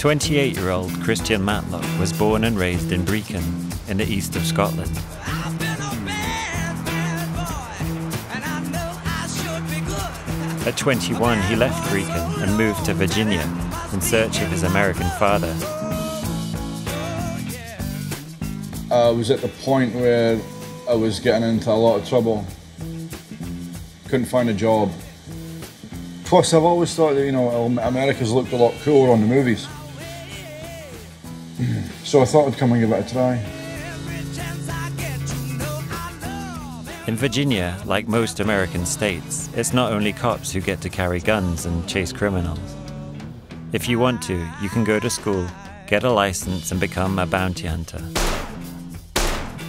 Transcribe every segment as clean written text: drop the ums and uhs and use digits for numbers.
28-year-old Christian Matlock was born and raised in Brecon, in the east of Scotland. At 21, he left Brecon and moved to Virginia in search of his American father. I was at the point where I was getting into a lot of trouble. Couldn't find a job. Plus, I've always thought that, America's looked a lot cooler on the movies. So I thought I'd come and give it a try. In Virginia, like most American states, it's not only cops who get to carry guns and chase criminals. If you want to, you can go to school, get a license and become a bounty hunter.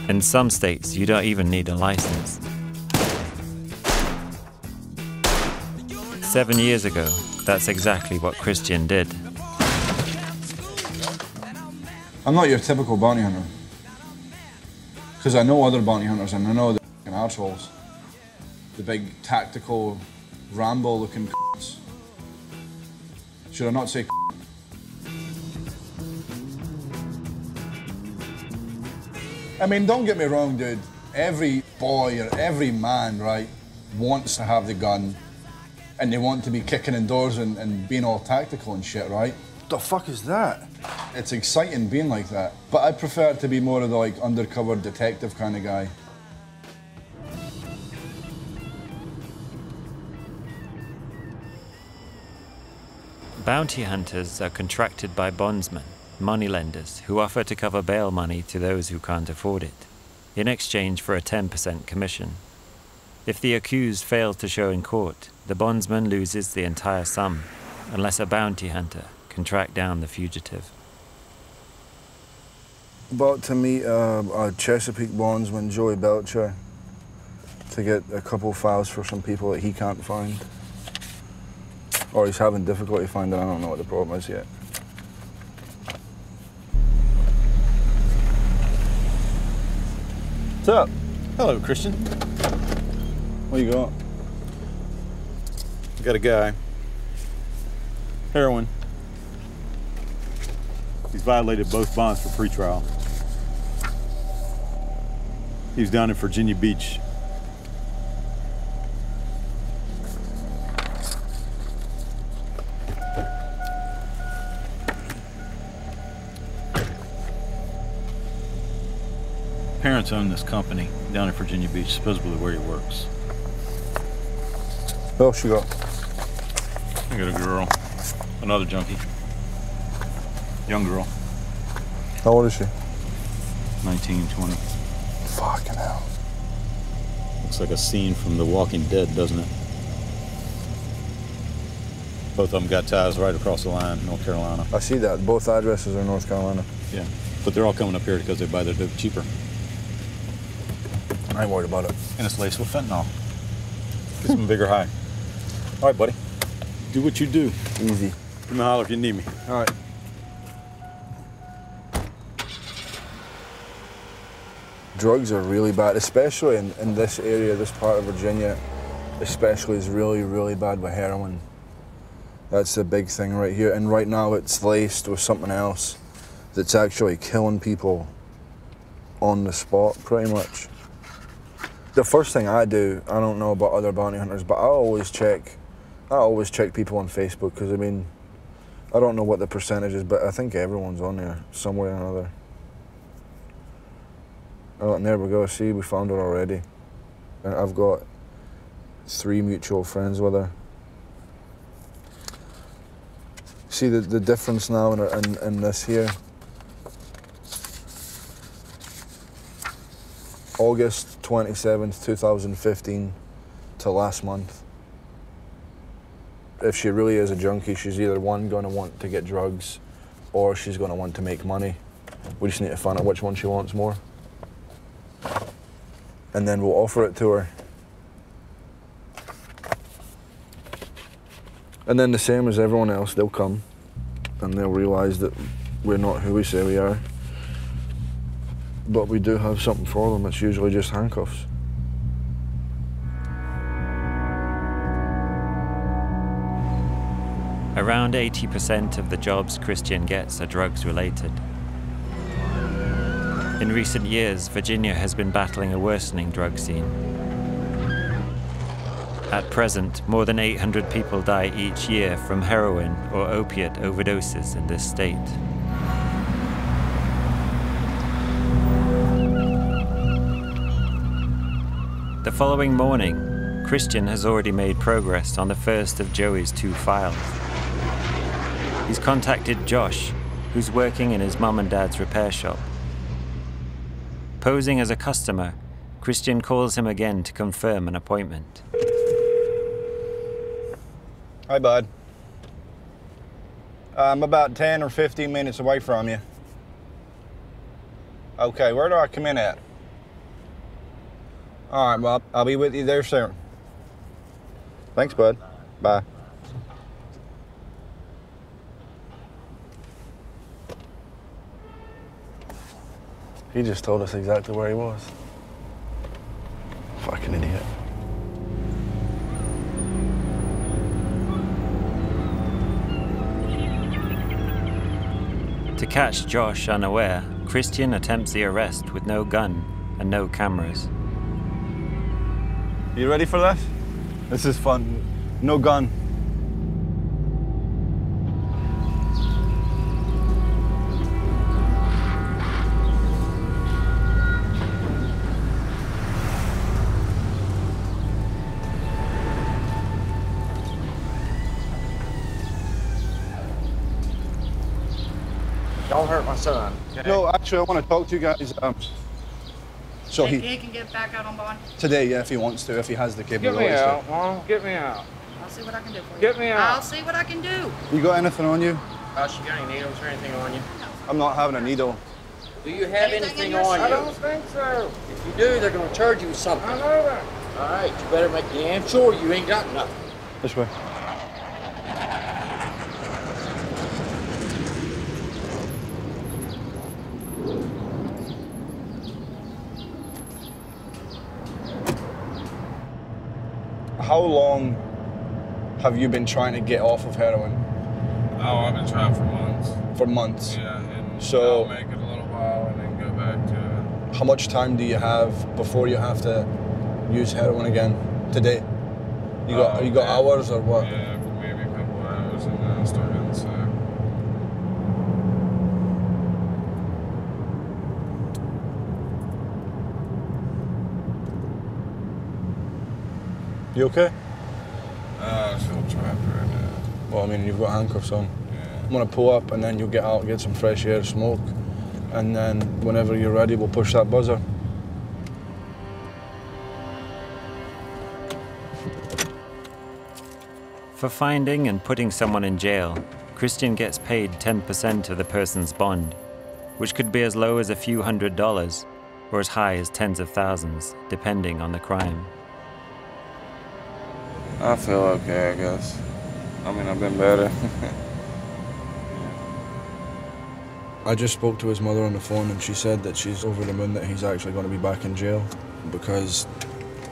In some states, you don't even need a license. 7 years ago, that's exactly what Christian did. I'm not your typical bounty hunter. Because I know other bounty hunters and I know the f***ing assholes. The big tactical, Rambo-looking c***s. Should I not say c***? I mean, don't get me wrong, dude. Every boy or every man, right, wants to have the gun and they want to be kicking indoors and being all tactical and shit, right? What the fuck is that? It's exciting being like that. But I prefer to be more of the like undercover detective kind of guy. Bounty hunters are contracted by bondsmen, moneylenders, who offer to cover bail money to those who can't afford it, in exchange for a 10% commission. If the accused fails to show in court, the bondsman loses the entire sum, unless a bounty hunter can track down the fugitive. About to meet a Chesapeake bondsman, Joey Belcher, to get a couple files for some people that he can't find. Or he's having difficulty finding. I don't know what the problem is yet. What's up? Hello, Christian. What you got? I got a guy. Heroin. He's violated both bonds for pretrial. He was down in Virginia Beach. Parents own this company down in Virginia Beach, supposedly where he works. What else you got? I got a girl, another junkie, young girl. How old is she? 19, 20. Fucking hell. Looks like a scene from The Walking Dead, doesn't it? Both of them got ties right across the line, North Carolina. I see that. Both addresses are North Carolina. Yeah, but they're all coming up here because they buy their dope cheaper. I ain't worried about it. And it's laced with fentanyl. Get some bigger high. All right, buddy. Do what you do. Easy. Give me a holler if you need me. All right. Drugs are really bad, especially in this area, this part of Virginia, especially is really, really bad with heroin. That's the big thing right here. And right now it's laced with something else that's actually killing people on the spot, pretty much. The first thing I do, I don't know about other bounty hunters, but I always check people on Facebook, because I mean, I don't know what the percentage is, but I think everyone's on there somewhere or another. Oh, and there we go. See, we found her already. And I've got 3 mutual friends with her. See the difference now in this here. August 27th, 2015 to last month. If she really is a junkie, she's either one, going to want to get drugs, or she's going to want to make money. We just need to find out which one she wants more. And then we'll offer it to her. And then the same as everyone else, they'll come and they'll realise that we're not who we say we are. But we do have something for them. It's usually just handcuffs. Around 80% of the jobs Christian gets are drugs related. In recent years, Virginia has been battling a worsening drug scene. At present, more than 800 people die each year from heroin or opiate overdoses in this state. The following morning, Christian has already made progress on the first of Joey's 2 files. He's contacted Josh, who's working in his mum and dad's repair shop. Posing as a customer, Christian calls him again to confirm an appointment. Hi, bud. I'm about 10 or 15 minutes away from you. Okay, where do I come in at? All right, well, I'll be with you there soon. Thanks, bud. Bye. He just told us exactly where he was. Fucking idiot. To catch Josh unaware, Christian attempts the arrest with no gun and no cameras. You ready for this? This is fun. No gun. Don't hurt my son. Okay? No, actually, I want to talk to you guys. So He can get back out on bond. today, yeah, if he wants to, if he has the Get capabilities. me out, Mom. Get me out. I'll see what I can do for you. Get me out. I'll see what I can do. You got anything on you? She got any needles or anything on you? I'm not having a needle. Do you have Anything anything in your on I you? don't think so. If you do, they're going to charge you with something. I know that. All right, you better make damn sure you ain't got nothing. This way. How long have you been trying to get off of heroin? Oh, I've been trying for months. For months. Yeah, and So- I'll make it a little while and then go back to it. How much time do you have before you have to use heroin again? Today? You got Yeah. hours or what? Yeah, maybe a couple hours and then I'll start getting sick. You okay? I feel trapped right now. Well, I mean, you've got handcuffs on. Yeah. I'm gonna pull up and then you'll get out, get some fresh air, smoke, and then whenever you're ready, we'll push that buzzer. For finding and putting someone in jail, Christian gets paid 10% of the person's bond, which could be as low as a few $100s or as high as tens of thousands, depending on the crime. I feel okay, I guess. I mean, I've been better. I just spoke to his mother on the phone and she said that she's over the moon that he's actually going to be back in jail because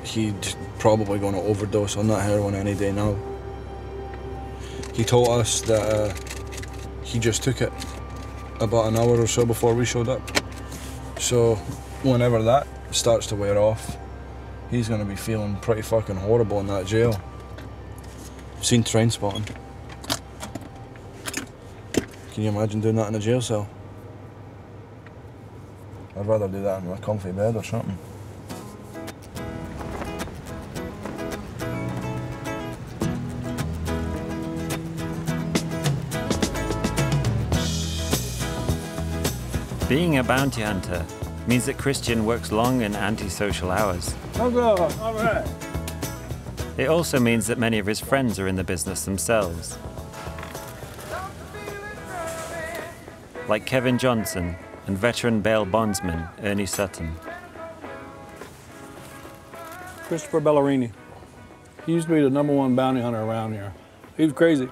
he's probably going to overdose on that heroin any day now. He told us that he just took it about an hour or so before we showed up. So whenever that starts to wear off, he's going to be feeling pretty fucking horrible in that jail. I've seen train spotting. Can you imagine doing that in a jail cell? I'd rather do that in a comfy bed or something. Being a bounty hunter means that Christian works long and antisocial hours. All right. It also means that many of his friends are in the business themselves, like Kevin Johnson and veteran bail bondsman Ernie Sutton. Christopher Ballerini. He used to be the #1 bounty hunter around here. He was crazy.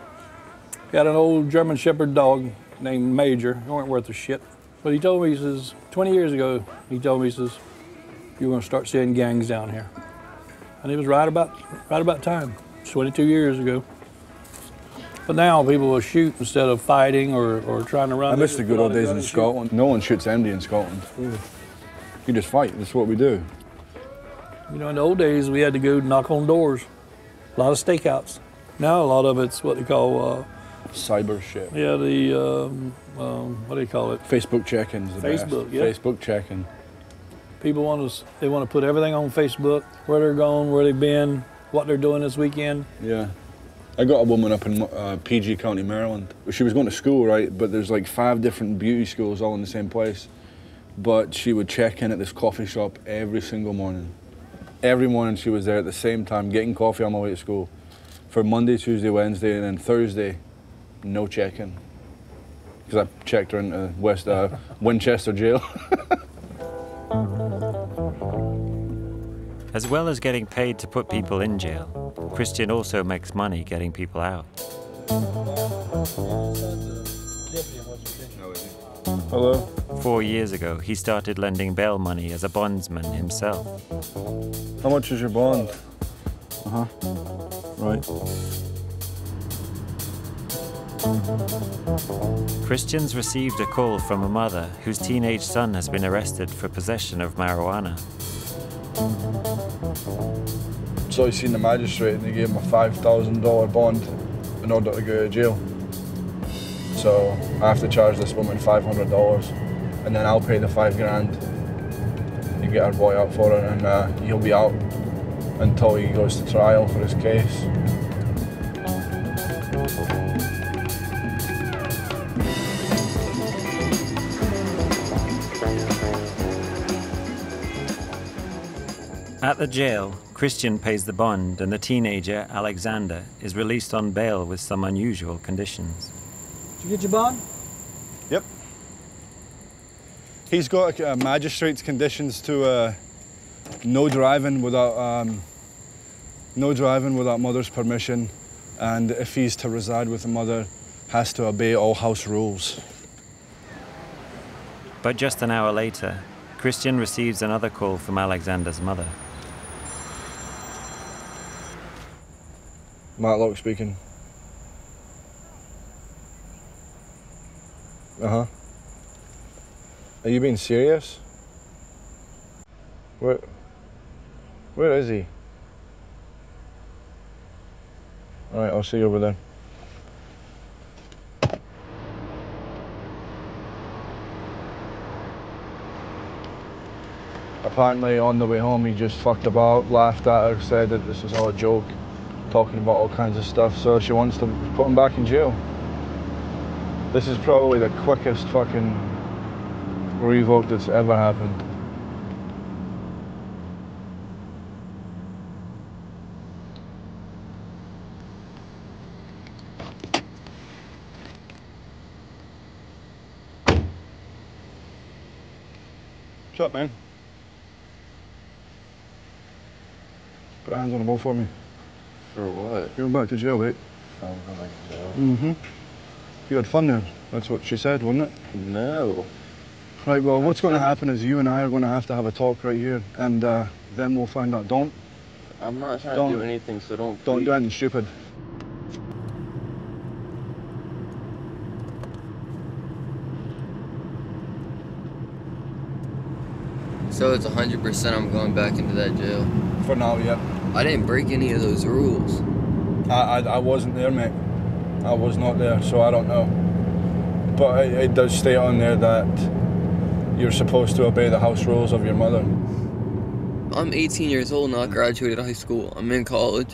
He had an old German Shepherd dog named Major. He wasn't worth a shit. But he told me, he says, 20 years ago, he told me, he says, you're going to start seeing gangs down here. And he was right about time. 22 years ago. But now people will shoot instead of fighting or trying to run. I miss the good old days in Scotland. No one shoots empty in Scotland. You just fight. That's what we do. You know, in the old days, we had to go knock on doors. A lot of stakeouts. Now a lot of it's what they call cyber shit. Yeah, the what do you call it? Facebook check-ins. Facebook, yeah. Facebook check-in. People want to put everything on Facebook, where they're going, where they've been, what they're doing this weekend. Yeah. I got a woman up in PG County, Maryland. She was going to school, right? But there's like 5 different beauty schools all in the same place. But she would check in at this coffee shop every single morning. Every morning she was there at the same time, getting coffee on my way to school. For Monday, Tuesday, Wednesday, and then Thursday, no check-in. Because I checked her into Winchester jail. As well as getting paid to put people in jail, Christian also makes money getting people out. Hello? 4 years ago, he started lending bail money as a bondsman himself. How much is your bond? Right. Christian's received a call from a mother whose teenage son has been arrested for possession of marijuana. So I seen the magistrate and they gave him a $5,000 bond in order to go to jail. So I have to charge this woman $500 and then I'll pay the $5,000 and get our boy out for it, and he'll be out until he goes to trial for his case. At the jail, Christian pays the bond and the teenager, Alexander, is released on bail with some unusual conditions. Did you get your bond? Yep. He's got magistrate's conditions to no driving without mother's permission, and if he's to reside with the mother, has to obey all house rules. But just an hour later, Christian receives another call from Alexander's mother. Matlock speaking. Are you being serious? Where is he? All right, I'll see you over there. Apparently on the way home he just fucked about, laughed at her, said that this was all a joke, talking about all kinds of stuff, so she wants to put him back in jail. This is probably the quickest fucking revoke that's ever happened. What's up, man? Put hands on the ball for me. For what? You're going back to jail, mate. I'm going to jail. Mm-hmm. You had fun there. That's what she said, wasn't it? No. Right, well, what's going to happen is you and I are going to have a talk right here, and then we'll find out. I'm not trying to do anything, so don't do anything stupid. So it's 100% I'm going back into that jail? For now, yeah. I didn't break any of those rules. I wasn't there, mate. I was not there, so I don't know. But it does state on there that you're supposed to obey the house rules of your mother. I'm 18 years old now. I graduated high school. I'm in college.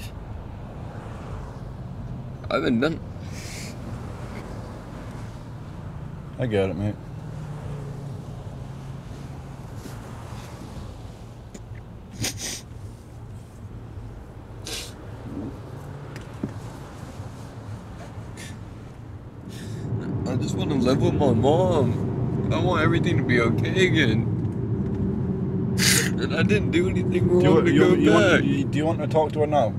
I've been done. I get it, mate. I just want to live with my mom. I want everything to be okay again. And I didn't do anything wrong to go back. Do you want to talk to her now?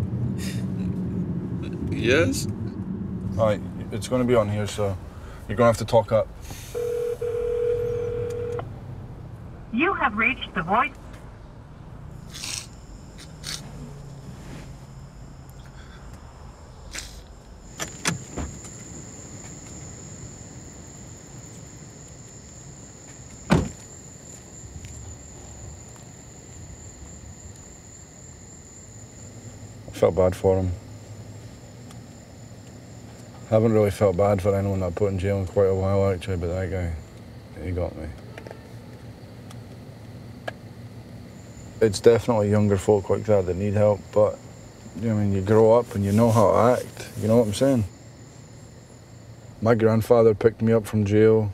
Yes. All right, it's going to be on here, so you're going to have to talk up. You have reached the voice. Felt bad for him. Haven't really felt bad for anyone I put in jail in quite a while, actually, but that guy, he got me. It's definitely younger folk like that need help, but I mean, you grow up and you know how to act, you know what I'm saying? My grandfather picked me up from jail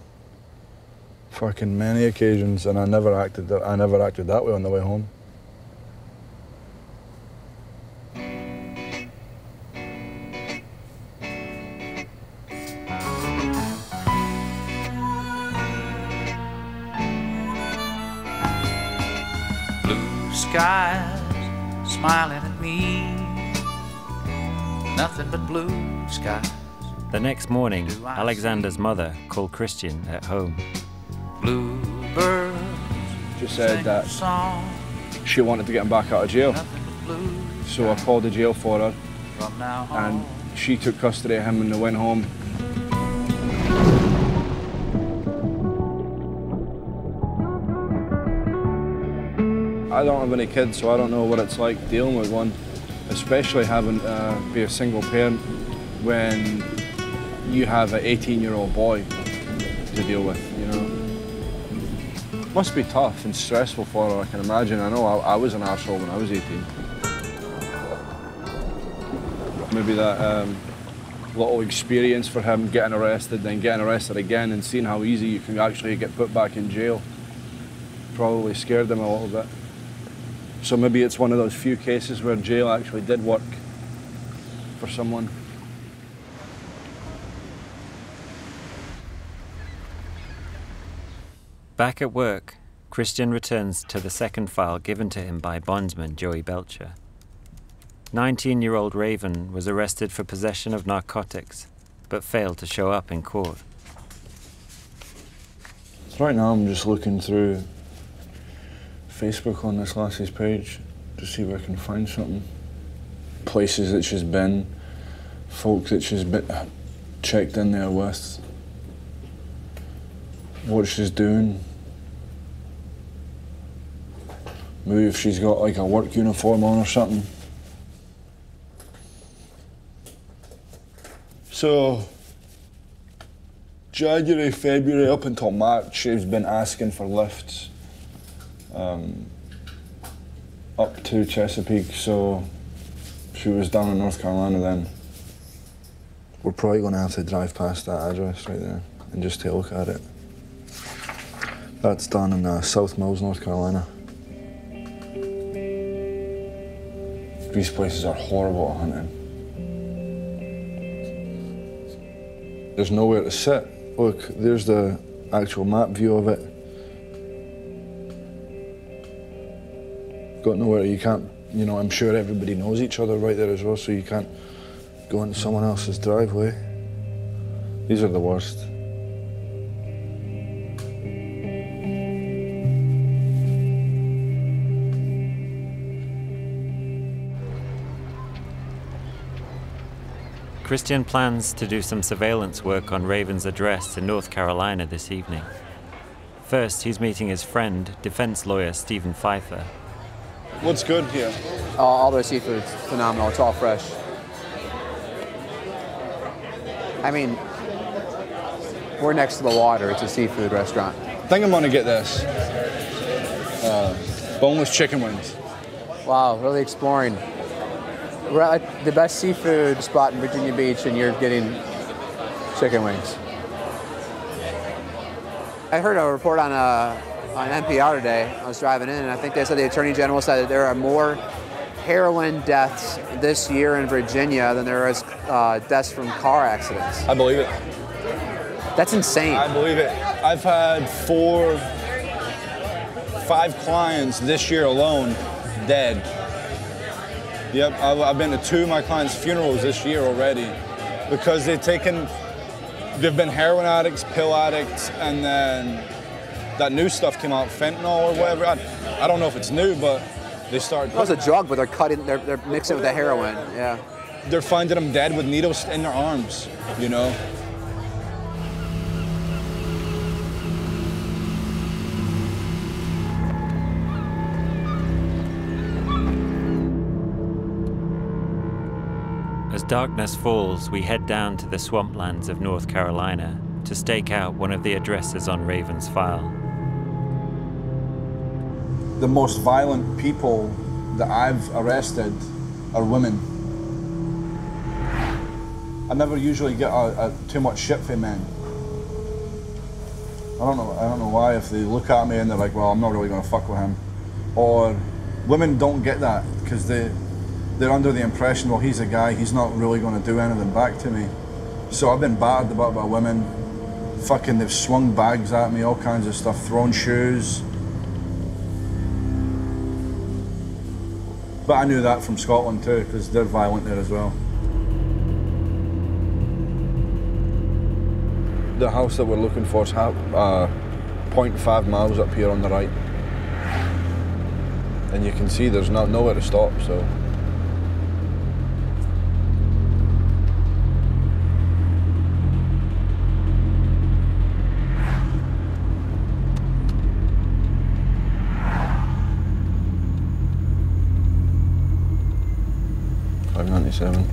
fucking many occasions, and I never acted that way on the way home. Blue skies smiling at me, nothing but blue skies. The next morning, Alexander's mother called Christian at home. Bluebirds Just said that she wanted to get him back out of jail. So I called the jail for her, and she took custody of him and they went home. I don't have any kids, so I don't know what it's like dealing with one, especially having to be a single parent when you have an 18-year-old boy to deal with, you know. Must be tough and stressful for her, I can imagine. I know I was an arsehole when I was 18. Maybe that little experience for him getting arrested, then getting arrested again and seeing how easy you can actually get put back in jail probably scared him a little bit. So maybe it's one of those few cases where jail actually did work for someone. Back at work, Christian returns to the second file given to him by bondsman Joey Belcher. 19-year-old Raven was arrested for possession of narcotics, but failed to show up in court. Right now I'm just looking through Facebook on this lassie's page to see if I can find something. Places that she's been, folk that she's been checked in there with, what she's doing. Maybe if she's got like a work uniform on or something. So, January, February, up until March, she's been asking for lifts up to Chesapeake, so she was down in North Carolina then. We're probably going to have to drive past that address right there and just take a look at it. That's down in South Mills, North Carolina. These places are horrible at hunting. There's nowhere to sit. Look, there's the actual map view of it. Got nowhere, you can't, you know, I'm sure everybody knows each other right there as well, so you can't go into someone else's driveway. These are the worst. Christian plans to do some surveillance work on Raven's address in North Carolina this evening. First, he's meeting his friend, defense lawyer Stephen Pfeiffer. What's good here? All the seafood's phenomenal. It's all fresh. I mean, we're next to the water. It's a seafood restaurant. I think I'm gonna get this. Boneless chicken wings. Wow, really exploring. We're at the best seafood spot in Virginia Beach, and you're getting chicken wings. I heard a report on NPR today. I was driving in, and I think they said the Attorney General said that there are more heroin deaths this year in Virginia than there is deaths from car accidents. I believe it. That's insane. I believe it. I've had 5 clients this year alone dead. Yep, I've been to 2 of my clients' funerals this year already because they've been heroin addicts, pill addicts, and then that new stuff came out, fentanyl or whatever. I don't know if it's new, but they started. It was a drug, but they're mixing it with the heroin. Yeah. They're finding them dead with needles in their arms, you know. As darkness falls, we head down to the swamplands of North Carolina to stake out one of the addresses on Raven's file. The most violent people that I've arrested are women. I never usually get too much shit from men. I don't know why. If they look at me and they're like, well, I'm not really gonna fuck with him. Or women don't get that because they're under the impression, well, he's a guy, he's not really gonna do anything back to me. So I've been battered about by women. Fucking, they've swung bags at me, all kinds of stuff, thrown shoes. But I knew that from Scotland too, because they're violent there as well. The house that we're looking for is 0.5 miles up here on the right. And you can see there's nowhere to stop, so. $5.97.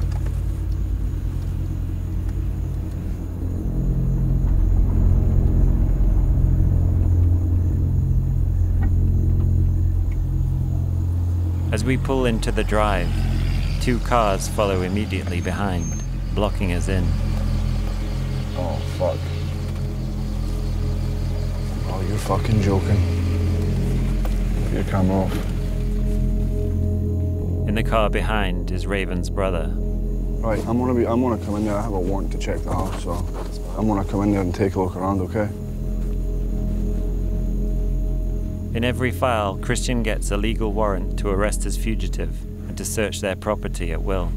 As we pull into the drive, 2 cars follow immediately behind, blocking us in. Oh, fuck. Oh, you're fucking joking. Put your camera off. In the car behind is Raven's brother. Right, I'm gonna come in there. I have a warrant to check the house, so I'm gonna come in there and take a look around, okay? In every file, Christian gets a legal warrant to arrest his fugitive and to search their property at will.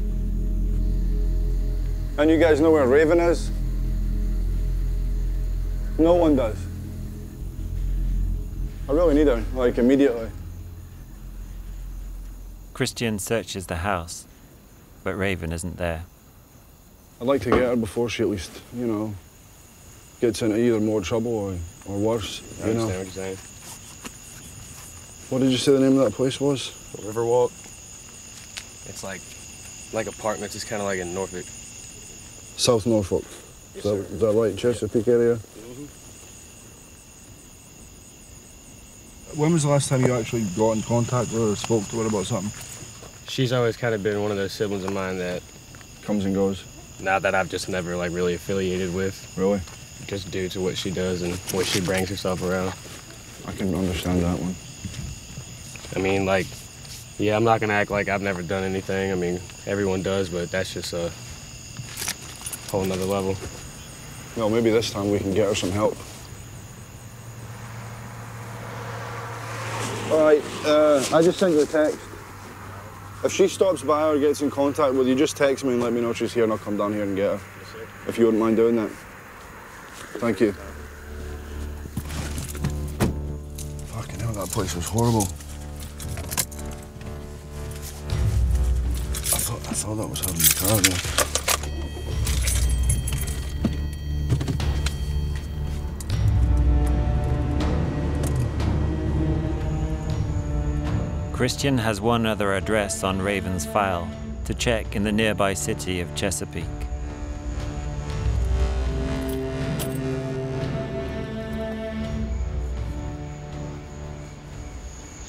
And you guys know where Raven is? No one does. I really need her, like, immediately. Christian searches the house, but Raven isn't there. I'd like to get her before she at least, you know, gets into either more trouble or worse, you know. I understand what you're saying. What did you say the name of that place was? Riverwalk. It's like apartments. It's kind of like in Norfolk. South Norfolk. Yes, Is that right, Chesapeake area? Mm-hmm. When was the last time you actually got in contact with her or spoke to her about something? She's always kind of been one of those siblings of mine that comes and goes. Now that I've just never like really affiliated with. Really? Just due to what she does and what she brings herself around. I can understand that one. I mean, like, yeah, I'm not gonna act like I've never done anything. I mean, everyone does, but that's just a whole nother level. Well, maybe this time we can get her some help. All right, I just sent you a text. If she stops by or gets in contact with you, just text me and let me know she's here and I'll come down here and get her. Yes, sir. If you wouldn't mind doing that. Thank you. Fucking hell, that place was horrible. I thought that was having the car there. Christian has one other address on Raven's file to check in the nearby city of Chesapeake.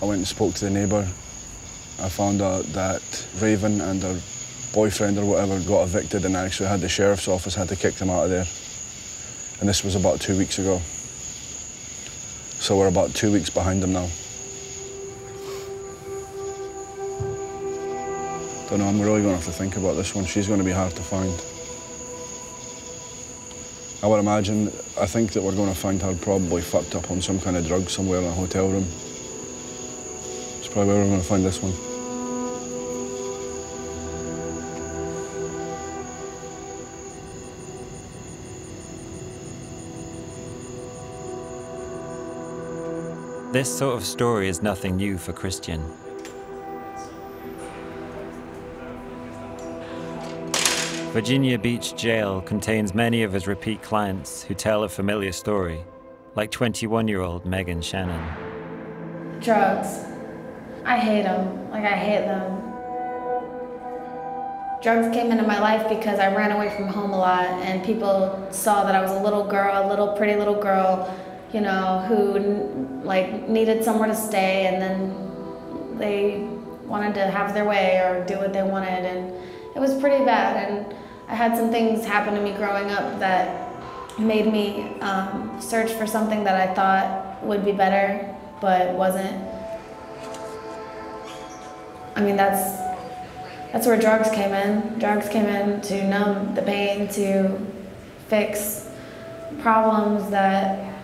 I went and spoke to the neighbour. I found out that Raven and her boyfriend or whatever got evicted and actually had the sheriff's office had to kick them out of there. And this was about 2 weeks ago. So we're about 2 weeks behind them now. Don't know, I'm really going to have to think about this one. She's going to be hard to find. I would imagine, I think that we're going to find her probably fucked up on some kind of drug somewhere in a hotel room. It's probably where we're going to find this one. This sort of story is nothing new for Christian. Virginia Beach Jail contains many of his repeat clients who tell a familiar story, like 21-year-old Megan Shannon. Drugs. I hate them. Like, I hate them. Drugs came into my life because I ran away from home a lot, and people saw that I was a little girl, a little pretty little girl, you know, who like needed somewhere to stay, and then they wanted to have their way or do what they wanted, and it was pretty bad. And I had some things happen to me growing up that made me search for something that I thought would be better, but wasn't. I mean, that's where drugs came in. Drugs came in to numb the pain, to fix problems that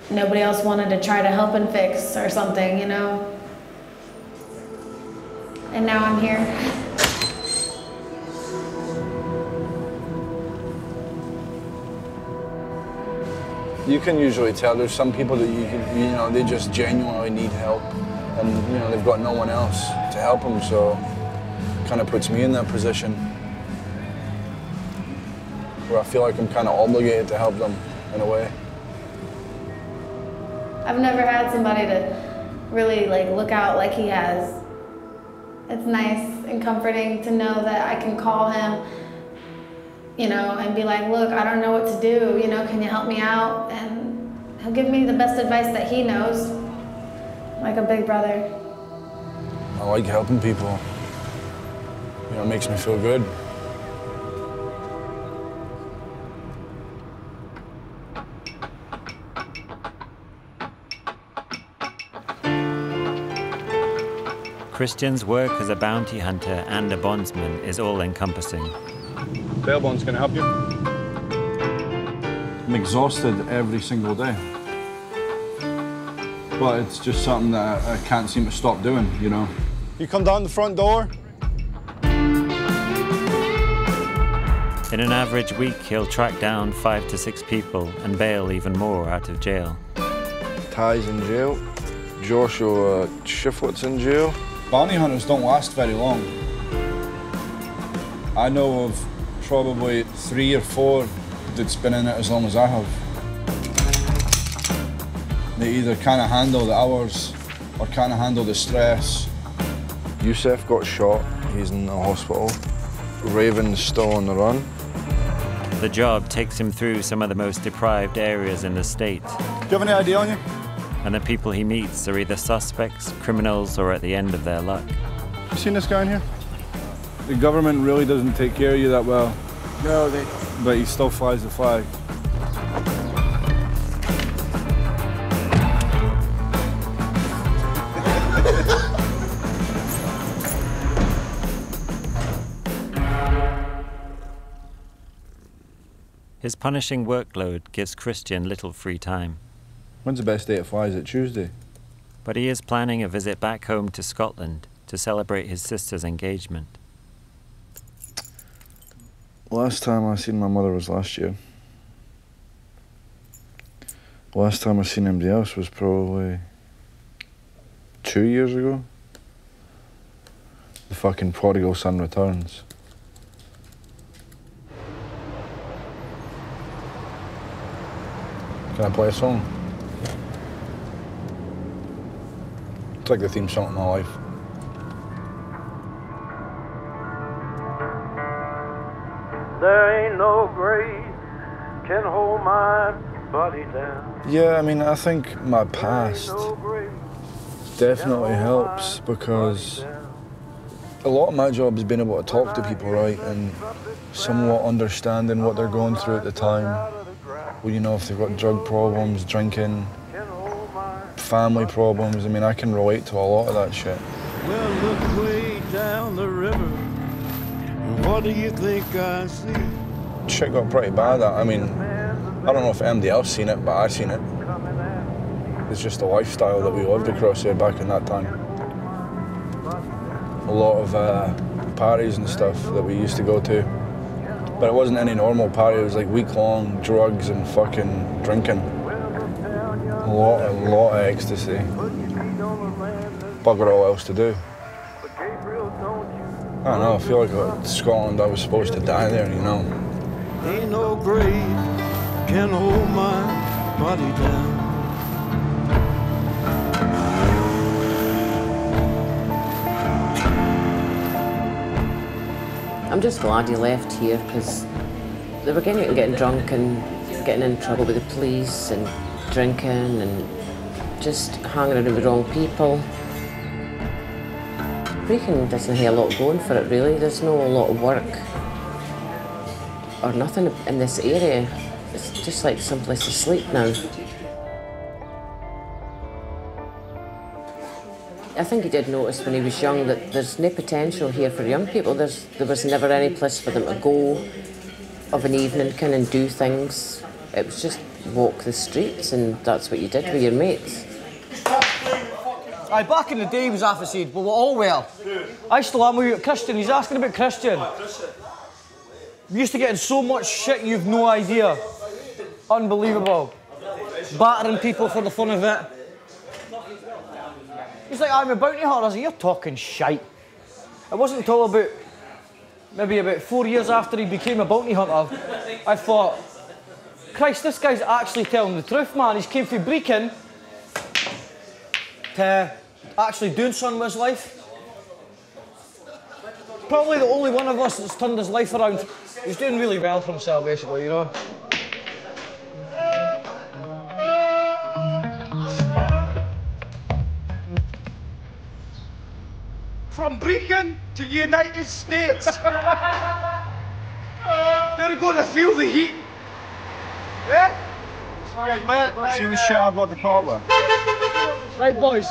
nobody else wanted to try to help and fix or something, you know? And now I'm here. You can usually tell there's some people that you know, they just genuinely need help, and you know, they've got no one else to help them, so it kind of puts me in that position where I feel like I'm kind of obligated to help them in a way. I've never had somebody to really like look out like he has. It's nice and comforting to know that I can call him, you know, and be like, look, I don't know what to do, you know, can you help me out? And he'll give me the best advice that he knows, like a big brother. I like helping people. You know, it makes me feel good. Christian's work as a bounty hunter and a bondsman is all-encompassing. Bail bonds gonna help you? I'm exhausted every single day. But it's just something that I can't seem to stop doing, you know? You come down the front door? In an average week, he'll track down 5 to 6 people and bail even more out of jail. Ty's in jail. Joshua Shiflet's in jail. Bounty hunters don't last very long. I know of probably 3 or 4 that's been in it as long as I have. They either kind of handle the hours or kind of handle the stress. Yusef got shot. He's in the hospital. Raven's still on the run. The job takes him through some of the most deprived areas in the state. Do you have any ID on you? And the people he meets are either suspects, criminals, or at the end of their luck. You seen this guy in here? The government really doesn't take care of you that well. No, they... But he still flies the flag. His punishing workload gives Christian little free time. When's the best day to fly? Is it Tuesday? But he is planning a visit back home to Scotland to celebrate his sister's engagement. Last time I seen my mother was last year. Last time I seen anybody else was probably 2 years ago. The fucking prodigal son returns. Can I play a song? It's like the theme song of my life. There ain't no grave can hold my body down. Yeah, I mean, I think my past definitely helps because a lot of my job has been able to talk to people, right, and somewhat understanding what they're going through at the time. Well, you know, if they've got drug problems, drinking, family problems, I mean, I can relate to a lot of that shit. Well, look way down the river. What do you think I see? Shit got pretty bad. I mean, I don't know if anybody else seen it, but I seen it. It's just the lifestyle that we lived across here back in that time. A lot of parties and stuff that we used to go to. But it wasn't any normal party, it was like week-long drugs and fucking drinking. A lot of ecstasy. Bugger all else to do. I don't know, I feel like in Scotland I was supposed to die there, you know. Ain't no grave can hold my body down. I'm just glad he left here because they were getting out and getting drunk and getting in trouble with the police and drinking and just hanging around with the wrong people. Brecon doesn't have a lot going for it really. There's no a lot of work or nothing in this area. It's just like some place to sleep now. I think he did notice when he was young that there's no potential here for young people. There was never any place for them to go of an evening kind of do things. It was just walk the streets and that's what you did with your mates. Aye, back in the day he was half asleep, but we're all well. I still am with Christian, he's asking about Christian. We used to get in so much shit you've no idea. Unbelievable. Battering people for the fun of it. He's like, I'm a bounty hunter. I was like, you're talking shite. It wasn't until maybe about 4 years after he became a bounty hunter, I thought, Christ, this guy's actually telling the truth, man. He's came from Brecon to actually doing something with his life. Probably the only one of us that's turned his life around. He's doing really well for himself, basically, you know. From Brecon to United States. They're going to feel the heat. Yeah? See the shit I've got to talk with. Right, boys.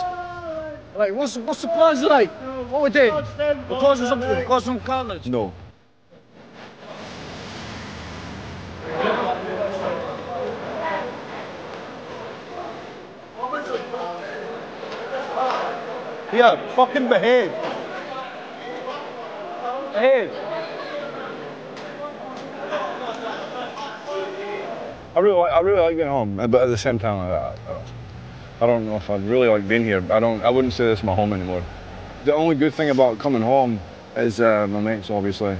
Right, what's the plans tonight? What we doing? We're causing some carnage. No. Here, fucking behave. Behave. I really like being home, but at the same time, I don't know if I'd really like being here. I wouldn't say this is my home anymore. The only good thing about coming home is my mates, obviously.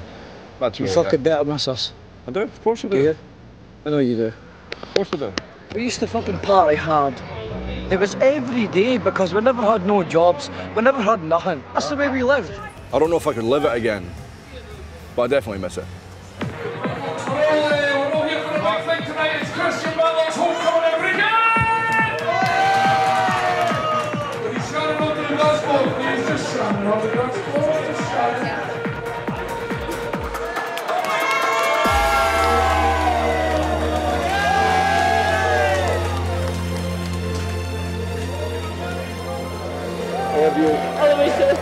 That's You really fucking better miss us. I do, of course I do. Yeah. I know you do. Of course I do. We used to fucking party hard. It was every day because we never had no jobs. We never had nothing. That's the way we lived. I don't know if I could live it again, but I definitely miss it. Have you? Elevation.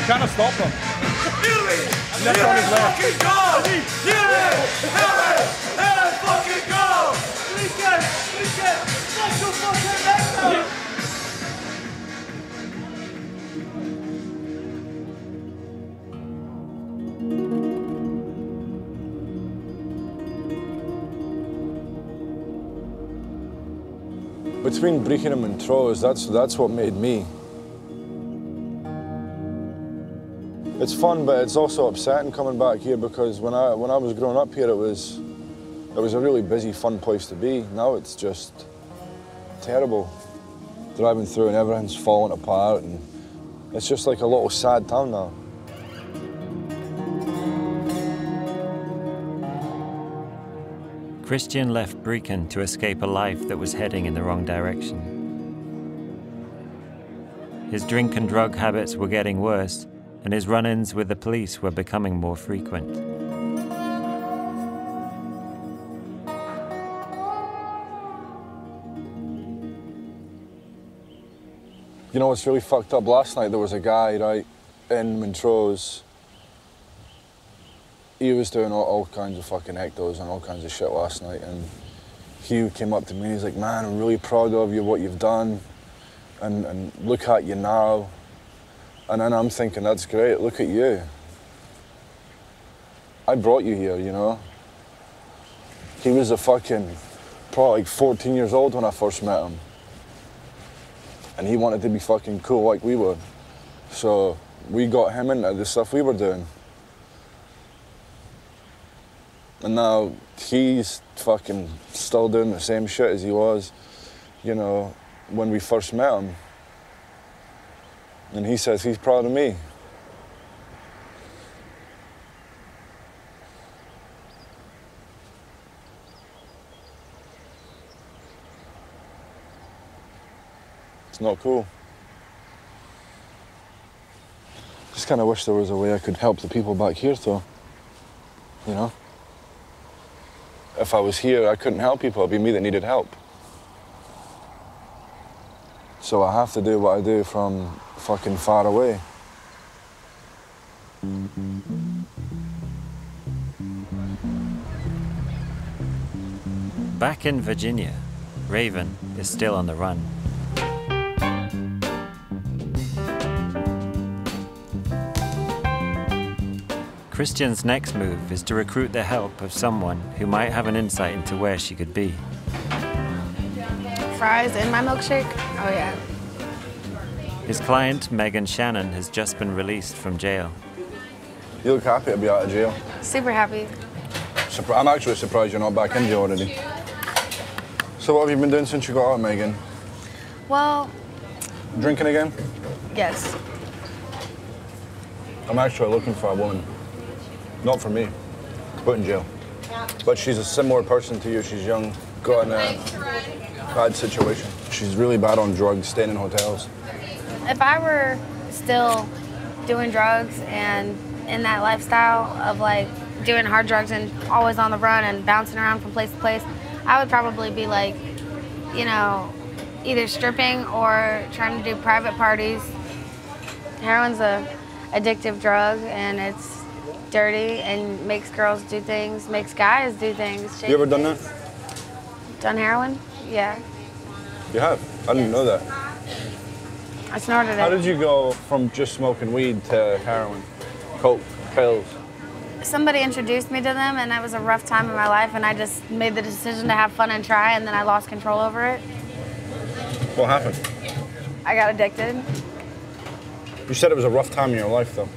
Trying to stop him. Left on his left. Fucking go! Fucking go! Let's go fucking back. Between Brecon and Montrose, that's what made me. It's fun, but it's also upsetting coming back here because when I was growing up here, it was a really busy, fun place to be. Now it's just terrible. Driving through and everything's falling apart, and it's just like a little sad town now. Christian left Brecon to escape a life that was heading in the wrong direction. His drink and drug habits were getting worse, and his run-ins with the police were becoming more frequent. You know what's really fucked up? Last night there was a guy, right, in Montrose. He was doing all kinds of fucking ectos and all kinds of shit last night, and he came up to me and he's like, man, I'm really proud of you, what you've done, and look at you now. And then I'm thinking, that's great, look at you. I brought you here, you know? He was probably like 14 years old when I first met him. And he wanted to be fucking cool like we were. So we got him into the stuff we were doing. And now he's fucking still doing the same shit as he was, you know, when we first met him. And he says he's proud of me. It's not cool. Just kind of wish there was a way I could help the people back here, though. You know? If I was here, I couldn't help people. It'd be me that needed help. So I have to do what I do from fucking far away. Back in Virginia, Raven is still on the run. Christian's next move is to recruit the help of someone who might have an insight into where she could be. Fries in my milkshake? Oh, yeah. His client, Megan Shannon, has just been released from jail. You look happy to be out of jail. Super happy. I'm actually surprised you're not back in jail already. So what have you been doing since you got out, Megan? Well, Drinking again? yes. I'm actually looking for a woman. Not for me, put in jail. But she's a similar person to you. She's young, got in a bad situation. She's really bad on drugs, staying in hotels. If I were still doing drugs and in that lifestyle of like doing hard drugs and always on the run and bouncing around from place to place, I would probably be like, you know, either stripping or trying to do private parties. Heroin's a addictive drug and it's dirty and makes girls do things, makes guys do things. You ever done that? Done heroin? Yeah. You have? I didn't know that. I snorted it. How did you go from just smoking weed to heroin, coke, pills? Somebody introduced me to them and it was a rough time in my life and I just made the decision to have fun and try and then I lost control over it. What happened? I got addicted. You said it was a rough time in your life, though.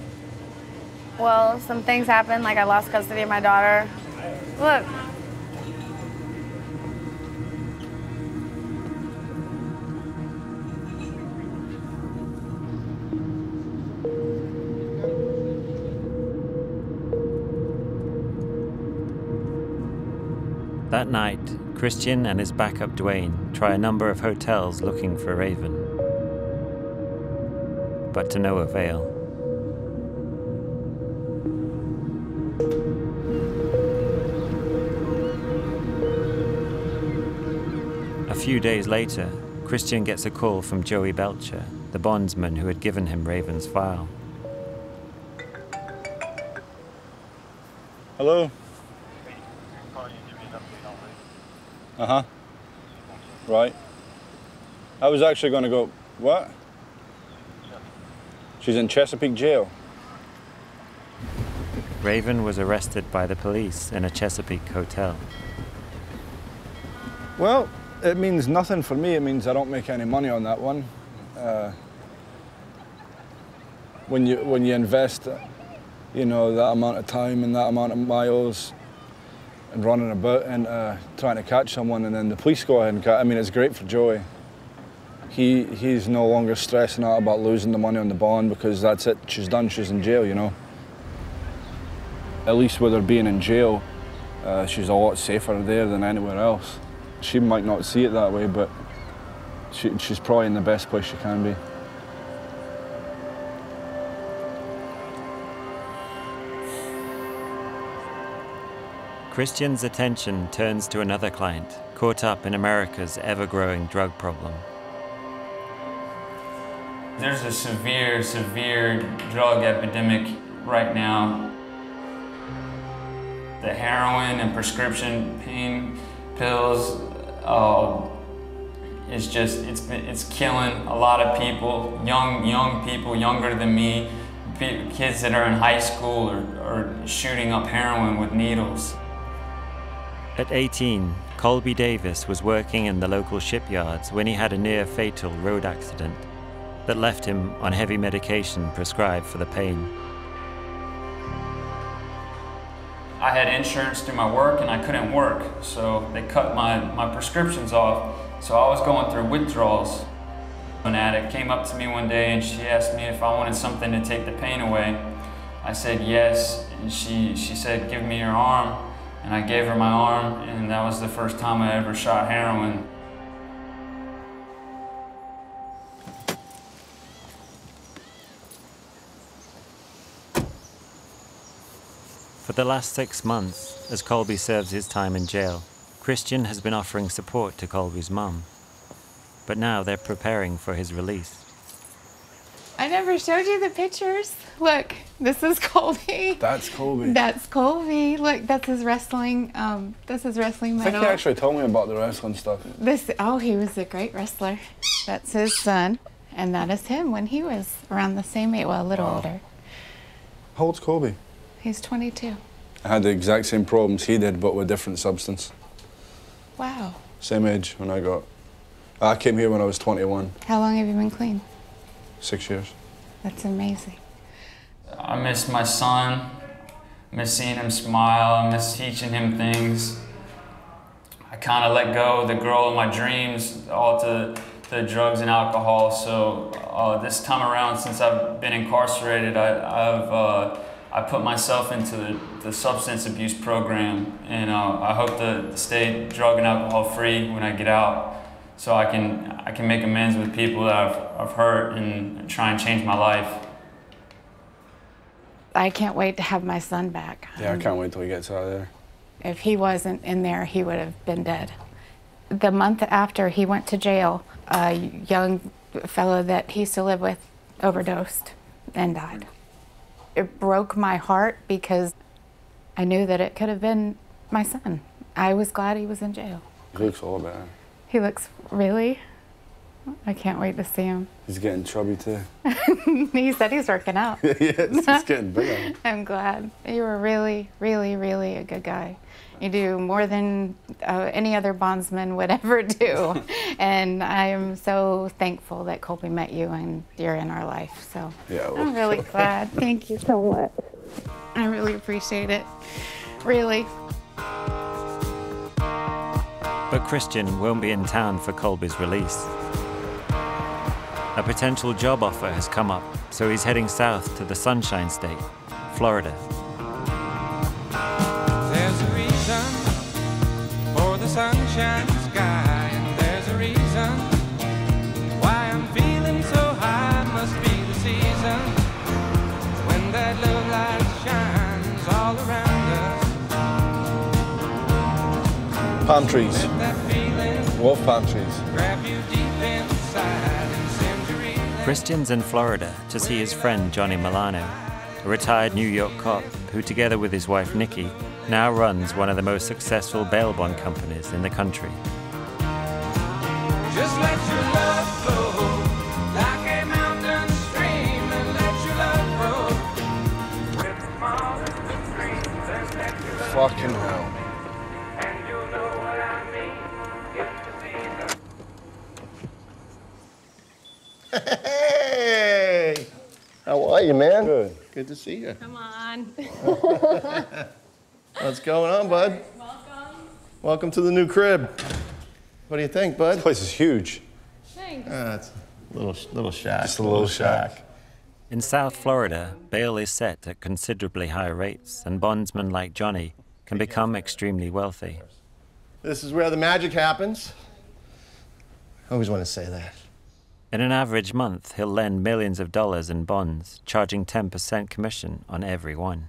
Well, some things happened, like I lost custody of my daughter. Look. That night, Christian and his backup Dwayne try a number of hotels looking for Raven, but to no avail. A few days later, Christian gets a call from Joey Belcher, the bondsman who had given him Raven's file. Hello? Uh-huh. Right. I was actually going to go, what? She's in Chesapeake jail. Raven was arrested by the police in a Chesapeake hotel. Well, it means nothing for me. It means I don't make any money on that one. When you invest, you know, that amount of time and that amount of miles and running about and trying to catch someone, and then the police go ahead and catch. I mean, it's great for Joey. He's no longer stressing out about losing the money on the bond because that's it. She's done. She's in jail, you know. At least with her being in jail, she's a lot safer there than anywhere else. She might not see it that way, but she's probably in the best place she can be. Christian's attention turns to another client caught up in America's ever-growing drug problem. There's a severe drug epidemic right now. The heroin and prescription pain pills, it's killing a lot of people, young people, younger than me, kids that are in high school are shooting up heroin with needles. At 18, Colby Davis was working in the local shipyards when he had a near-fatal road accident that left him on heavy medication prescribed for the pain. I had insurance through my work and I couldn't work, so they cut my prescriptions off. So I was going through withdrawals. An addict came up to me one day and she asked me if I wanted something to take the pain away. I said yes, and she said, give me your arm. And I gave her my arm, and that was the first time I ever shot heroin. For the last 6 months, as Colby serves his time in jail, Christian has been offering support to Colby's mum. But now they're preparing for his release. I never showed you the pictures. Look, this is Colby. That's Colby. That's Colby. Look, that's his wrestling. That's his wrestling medal. I think he actually told me about the wrestling stuff. He was a great wrestler. That's his son, and that is him when he was around the same age, well, a little older. How old's Colby? He's 22. I had the exact same problems he did, but with different substance. Wow. Same age when I came here when I was 21. How long have you been clean? 6 years. That's amazing. I miss my son, miss seeing him smile, I miss teaching him things. I kind of let go of the girl of my dreams, all to drugs and alcohol. So this time around, since I've been incarcerated, I put myself into the substance abuse program, and I hope to stay drug and alcohol free when I get out, so I can make amends with people that I've hurt and try and change my life. I can't wait to have my son back. Yeah, I can't wait till he gets out of there. If he wasn't in there, he would have been dead. The month after he went to jail, a young fellow that he used to live with overdosed and died. It broke my heart because I knew that it could have been my son. I was glad he was in jail. He looks all better. He looks really. I can't wait to see him. He's getting chubby too. He said he's working out. Yes, he's getting bigger. I'm glad. You were really, really, really a good guy. You do more than any other bondsman would ever do. And I am so thankful that Colby met you and you're in our life. So yeah, well. I'm really glad. Thank you so much. I really appreciate it. Really. But Christian won't be in town for Colby's release. A potential job offer has come up, so he's heading south to the Sunshine State, Florida. There's a reason for the sunshine sky, and there's a reason why I'm feeling so high. Must be the season when that love light shines all around us. Palm trees. Love palm trees. Grab you deep inside. Christian's in Florida to see his friend Johnny Milano, a retired New York cop who, together with his wife Nikki, now runs one of the most successful bail bond companies in the country. Just let your love flow like a mountain stream, and let your love grow with the smallest of dreams, and let your love Fucking hell. and you'll know what I mean. It's the season. Hey! How are you, man? Good. Good to see you. Come on. What's going on, bud? Welcome. Welcome to the new crib. What do you think, bud? This place is huge. Thanks. It's a little shack. Just a little shack. In South Florida, bail is set at considerably higher rates, and bondsmen like Johnny can become extremely wealthy. This is where the magic happens. I always want to say that. In an average month, he'll lend millions of dollars in bonds, charging 10% commission on every one.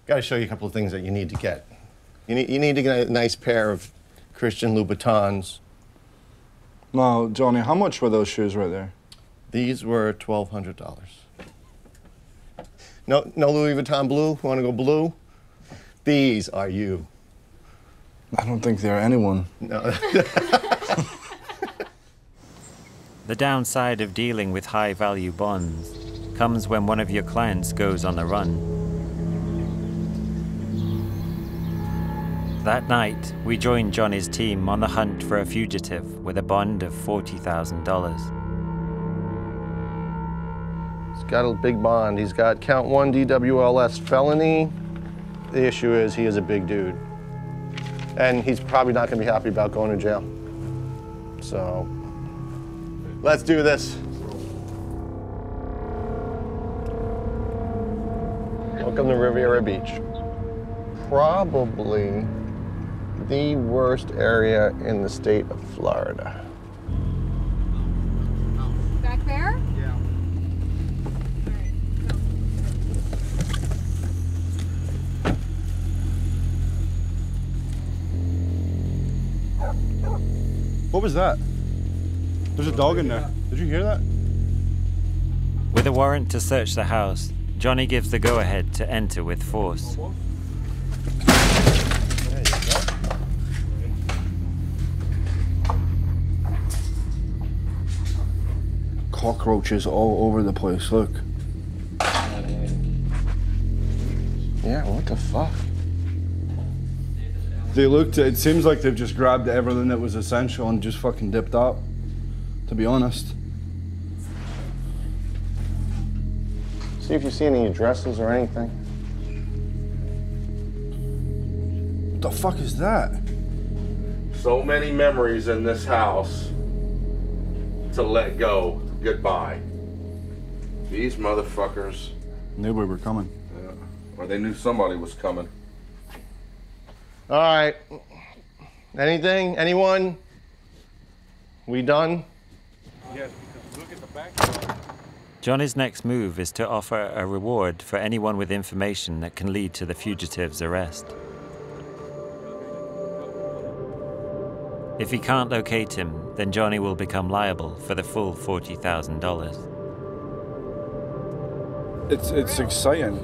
Got to show you a couple of things that you need to get. You need to get a nice pair of Christian Louboutins. Now, Johnny, how much were those shoes right there? These were $1,200. No Louis Vuitton blue? Want to go blue? These are you. I don't think they're anyone. No. The downside of dealing with high-value bonds comes when one of your clients goes on the run. That night, we joined Johnny's team on the hunt for a fugitive with a bond of $40,000. He's got a big bond. He's got count 1 DWLS felony the issue is he is a big dude. And he's probably not going to be happy about going to jail. So, let's do this. Welcome to Riviera Beach. Probably the worst area in the state of Florida. Back there? Yeah. What was that? There's a dog in there. Did you hear that? With a warrant to search the house, Johnny gives the go-ahead to enter with force. Cockroaches all over the place, look. Yeah, what the fuck? They looked, it seems like they've just grabbed everything that was essential and just fucking dipped out, to be honest. See if you see any addresses or anything. What the fuck is that? So many memories in this house to let go. Goodbye. These motherfuckers knew we were coming. Yeah. Or they knew somebody was coming. All right. Anything? Anyone? We done? Yes, because look at the back. Johnny's next move is to offer a reward for anyone with information that can lead to the fugitive's arrest. If he can't locate him, then Johnny will become liable for the full $40,000. It's exciting.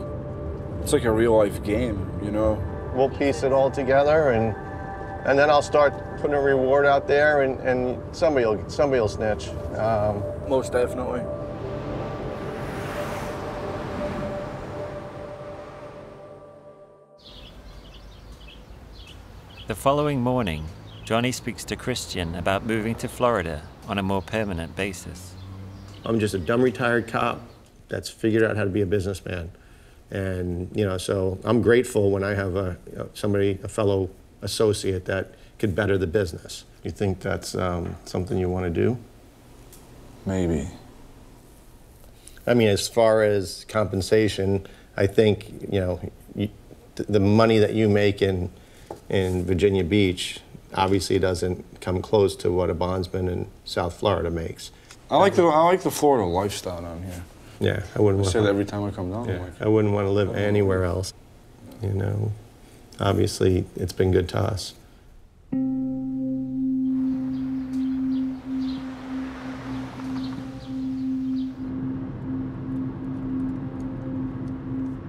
It's like a real life game, you know? We'll piece it all together and then I'll start putting a reward out there and somebody will snitch. Most definitely. The following morning, Johnny speaks to Christian about moving to Florida on a more permanent basis. I'm just a dumb retired cop that's figured out how to be a businessman. And, you know, so I'm grateful when I have a fellow associate that could better the business. You think that's something you want to do? Maybe. I mean, as far as compensation, I think, you know, the money that you make in Virginia Beach obviously doesn't come close to what a bondsman in South Florida makes. I like the Florida lifestyle down here. Yeah, I wouldn't. I say that every time I come down. Yeah, I wouldn't want to live anywhere else. You know, obviously it's been good to us.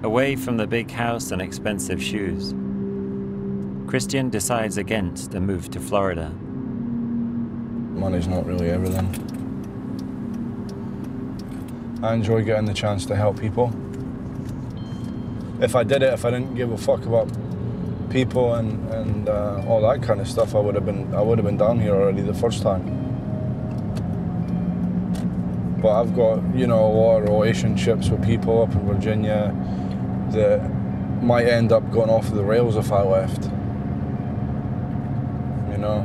Away from the big house and expensive shoes, Christian decides against a move to Florida. Money's not really everything. I enjoy getting the chance to help people. If I didn't give a fuck about people and all that kind of stuff, I would have been down here already the first time. But I've got, you know, a lot of relationships with people up in Virginia that might end up going off the rails if I left. You know?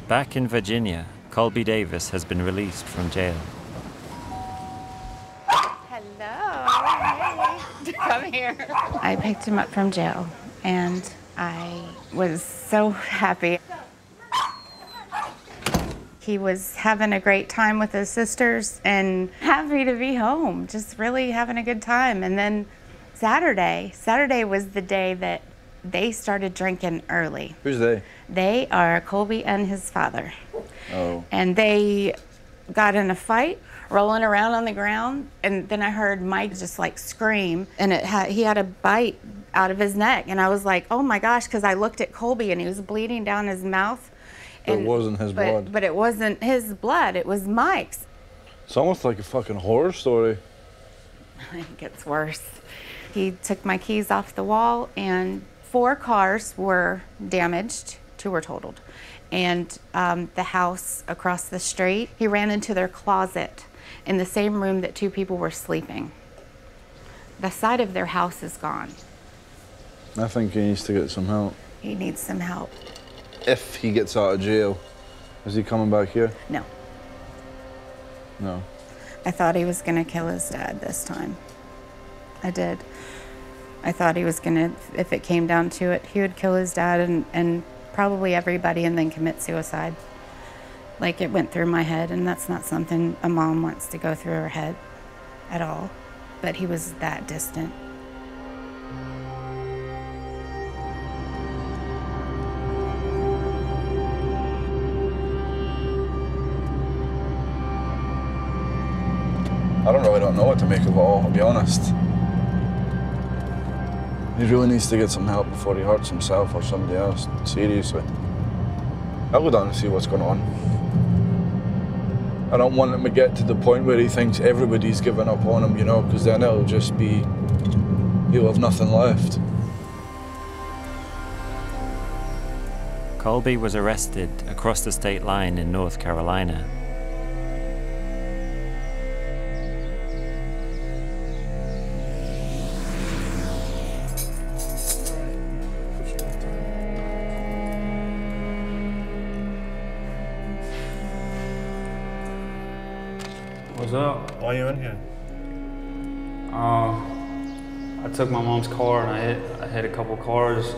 Back in Virginia, Colby Davis has been released from jail. Hello. Hey. Come here. I picked him up from jail, and I was so happy. He was having a great time with his sisters and happy to be home, just really having a good time. And then Saturday was the day that they started drinking early. Who's they? They are Colby and his father. Oh. And they got in a fight, rolling around on the ground, and then I heard Mike just like scream, and he had a bite out of his neck, and I was like, oh my gosh, because I looked at Colby and he was bleeding down his mouth. It wasn't his blood. But it wasn't his blood, it was Mike's. It's almost like a fucking horror story. It gets worse. He took my keys off the wall, and 4 cars were damaged, 2 were totaled. And the house across the street, he ran into their closet in the same room that 2 people were sleeping. The side of their house is gone. I think he needs to get some help. He needs some help. If he gets out of jail, is he coming back here? No. No. I thought he was gonna kill his dad this time. I did. I thought he was gonna, if it came down to it, he would kill his dad and probably everybody and then commit suicide. Like, it went through my head, and that's not something a mom wants to go through her head at all. But he was that distant. I don't know what to make of it all, to be honest. He really needs to get some help before he hurts himself or somebody else, seriously. I'll go down and see what's going on. I don't want him to get to the point where he thinks everybody's given up on him, you know, because then it'll just be, he'll have nothing left. Colby was arrested across the state line in North Carolina. What's up? Why are you in here? I took my mom's car and I hit a couple cars.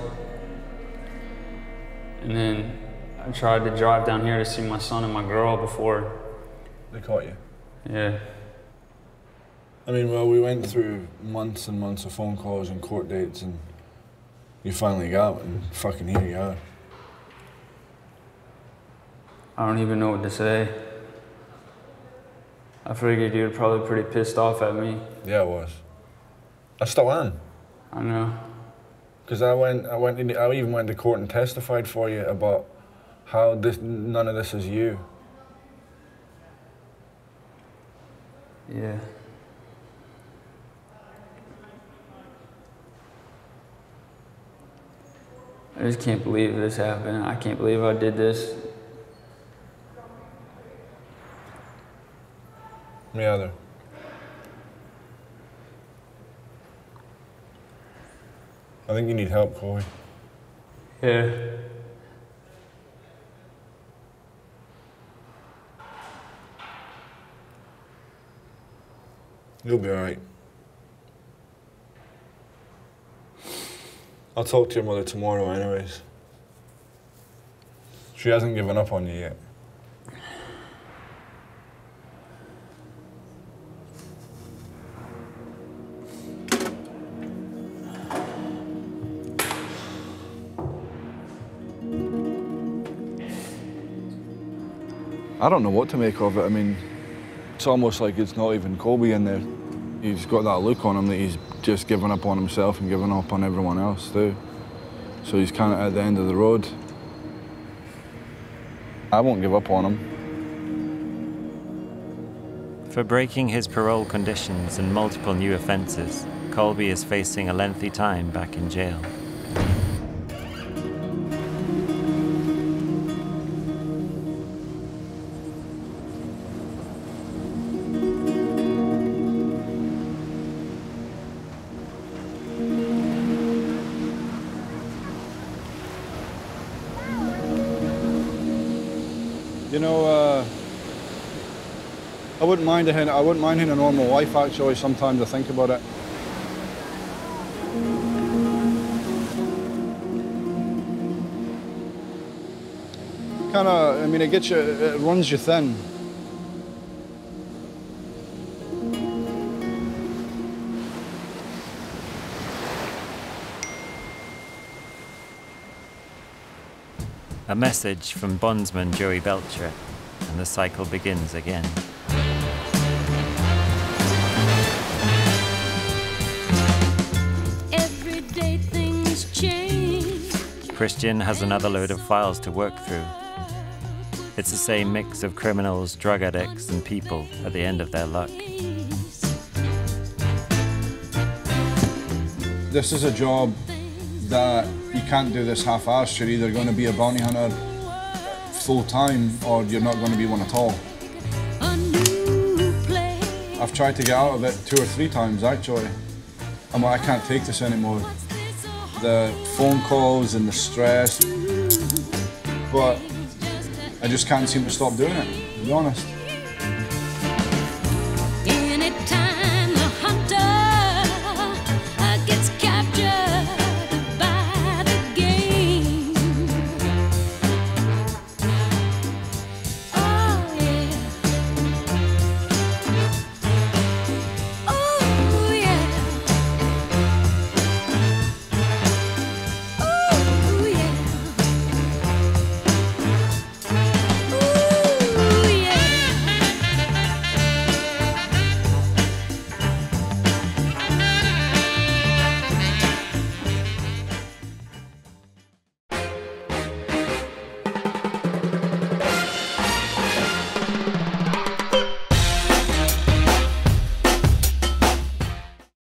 And then I tried to drive down here to see my son and my girl before. They caught you? Yeah. I mean, well, we went through months and months of phone calls and court dates, and you finally got it, and fucking here you are. I don't even know what to say. I figured you were probably pretty pissed off at me. Yeah, I was. I still am. I know. Because I even went to court and testified for you about how none of this is you. Yeah. I just can't believe this happened. I can't believe I did this. Me either. I think you need help, Chloe. Yeah. You'll be all right. I'll talk to your mother tomorrow anyways. She hasn't given up on you yet. I don't know what to make of it. I mean, it's almost like it's not even Colby in there. He's got that look on him that he's just given up on himself and given up on everyone else too. So he's kind of at the end of the road. I won't give up on him. For breaking his parole conditions and multiple new offenses, Colby is facing a lengthy time back in jail. You know, I wouldn't mind having a normal life actually. Sometimes I think about it. Kind of, I mean, it gets you, it runs you thin. A message from bondsman Joey Belcher, and the cycle begins again. Every day things change. Christian has another load of files to work through. It's the same mix of criminals, drug addicts, and people at the end of their luck. This is a job that you can't do this half-assed. You're either going to be a bounty hunter full time or you're not going to be one at all. I've tried to get out of it 2 or 3 times actually. I'm like, I can't take this anymore. The phone calls and the stress, but I just can't seem to stop doing it, to be honest.